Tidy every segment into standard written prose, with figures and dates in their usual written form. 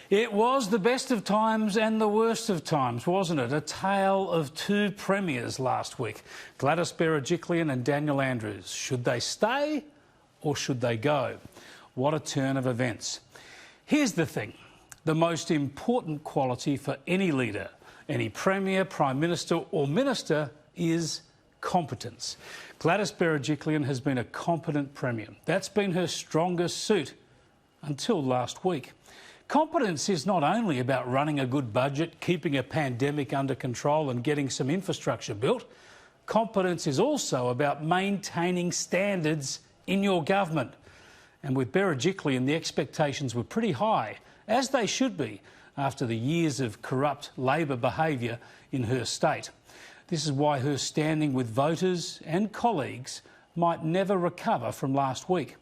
It was the best of times and the worst of times, wasn't it? A tale of two premiers last week, Gladys Berejiklian and Daniel Andrews. Should they stay or should they go? What a turn of events. Here's the thing. The most important quality for any leader, any premier, prime minister or minister is competence. Gladys Berejiklian has been a competent premier. That's been her strongest suit until last week. Competence is not only about running a good budget, keeping a pandemic under control and getting some infrastructure built. Competence is also about maintaining standards in your government. And with Berejiklian, the expectations were pretty high, as they should be, after the years of corrupt Labor behaviour in her state. This is why her standing with voters and colleagues might never recover from last week.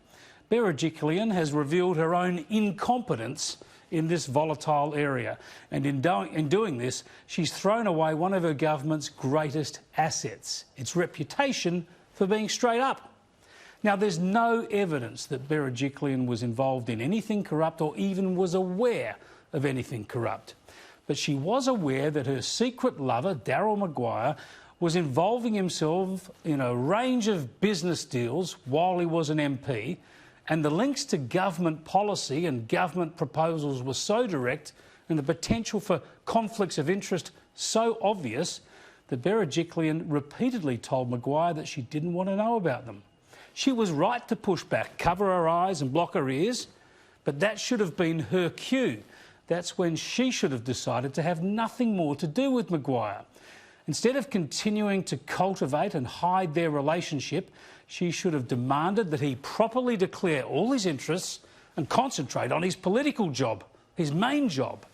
Berejiklian has revealed her own incompetence in this volatile area, and in doing this, she's thrown away one of her government's greatest assets, its reputation for being straight up. Now, there's no evidence that Berejiklian was involved in anything corrupt or even was aware of anything corrupt. But she was aware that her secret lover, Daryl Maguire, was involving himself in a range of business deals while he was an MP, and the links to government policy and government proposals were so direct and the potential for conflicts of interest so obvious that Berejiklian repeatedly told Maguire that she didn't want to know about them. She was right to push back, cover her eyes and block her ears, but that should have been her cue. That's when she should have decided to have nothing more to do with Maguire. Instead of continuing to cultivate and hide their relationship, she should have demanded that he properly declare all his interests and concentrate on his political job, his main job.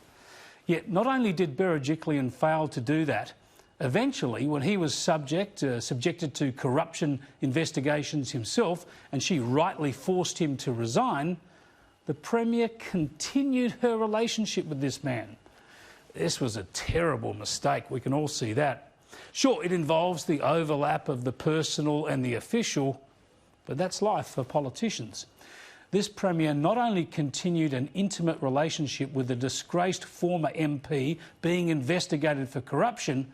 Yet not only did Berejiklian fail to do that, eventually, when he was subjected to corruption investigations himself, and she rightly forced him to resign, the Premier continued her relationship with this man. This was a terrible mistake, we can all see that. Sure, it involves the overlap of the personal and the official, but that's life for politicians. This Premier not only continued an intimate relationship with a disgraced former MP being investigated for corruption,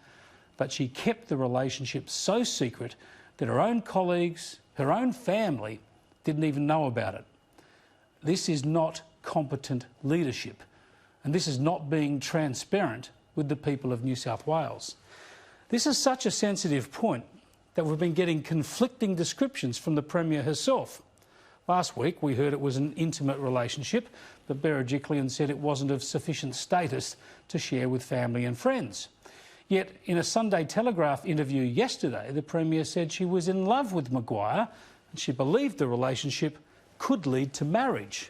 but she kept the relationship so secret that her own colleagues, her own family, didn't even know about it. This is not competent leadership, and this is not being transparent with the people of New South Wales. This is such a sensitive point that we've been getting conflicting descriptions from the Premier herself. Last week we heard it was an intimate relationship, but Berejiklian said it wasn't of sufficient status to share with family and friends. Yet in a Sunday Telegraph interview yesterday, the Premier said she was in love with Maguire and she believed the relationship could lead to marriage.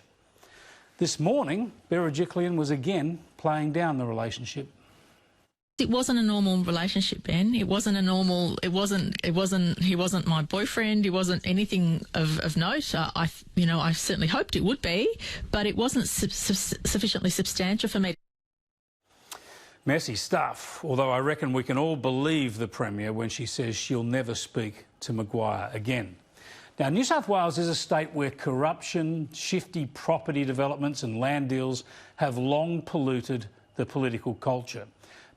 This morning, Berejiklian was again playing down the relationship. It wasn't a normal relationship, Ben. He wasn't my boyfriend. He wasn't anything of note. I certainly hoped it would be, but it wasn't sufficiently substantial for me. Messy stuff, although I reckon we can all believe the Premier when she says she'll never speak to Maguire again. Now, New South Wales is a state where corruption, shifty property developments and land deals have long polluted the political culture.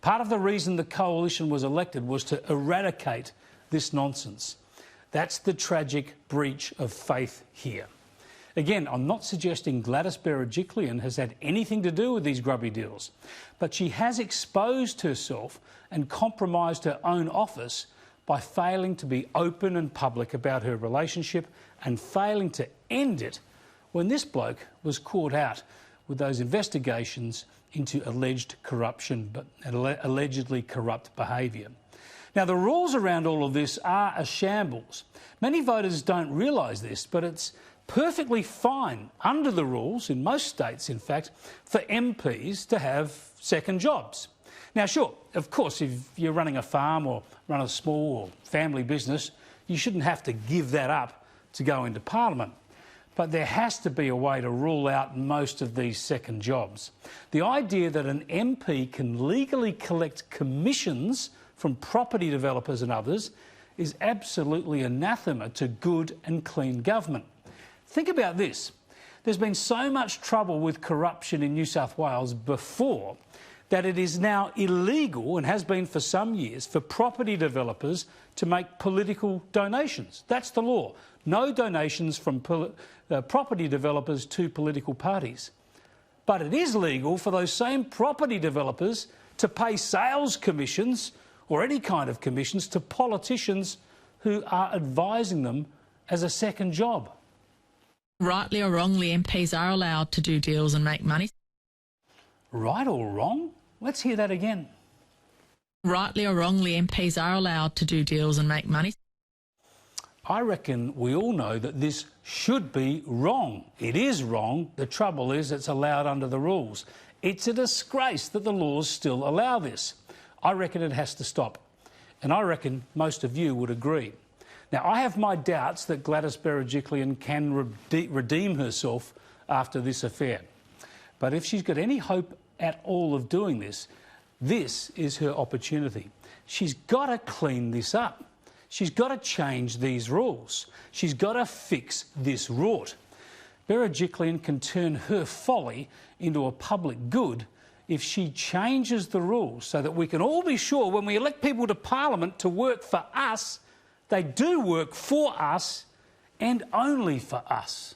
Part of the reason the coalition was elected was to eradicate this nonsense. That's the tragic breach of faith here. Again, I'm not suggesting Gladys Berejiklian has had anything to do with these grubby deals, but she has exposed herself and compromised her own office by failing to be open and public about her relationship and failing to end it when this bloke was caught out with those investigations into alleged corruption, but allegedly corrupt behaviour. Now, the rules around all of this are a shambles. Many voters don't realise this, but it's perfectly fine under the rules, in most states in fact, for MPs to have second jobs. Now, sure, of course, if you're running a farm or run a small or family business, you shouldn't have to give that up to go into Parliament. But there has to be a way to rule out most of these second jobs. The idea that an MP can legally collect commissions from property developers and others is absolutely anathema to good and clean government. Think about this. There's been so much trouble with corruption in New South Wales before that it is now illegal, and has been for some years, for property developers to make political donations. That's the law. No donations from property developers to political parties. But it is legal for those same property developers to pay sales commissions or any kind of commissions to politicians who are advising them as a second job. Rightly or wrongly, MPs are allowed to do deals and make money. Right or wrong? Let's hear that again. Rightly or wrongly, MPs are allowed to do deals and make money. I reckon we all know that this should be wrong. It is wrong. The trouble is it's allowed under the rules. It's a disgrace that the laws still allow this. I reckon it has to stop. And I reckon most of you would agree. Now, I have my doubts that Gladys Berejiklian can redeem herself after this affair. But if she's got any hope at all of doing this, this is her opportunity. She's got to clean this up. She's got to change these rules. She's got to fix this rort. Berejiklian can turn her folly into a public good if she changes the rules so that we can all be sure when we elect people to Parliament to work for us, they do work for us and only for us.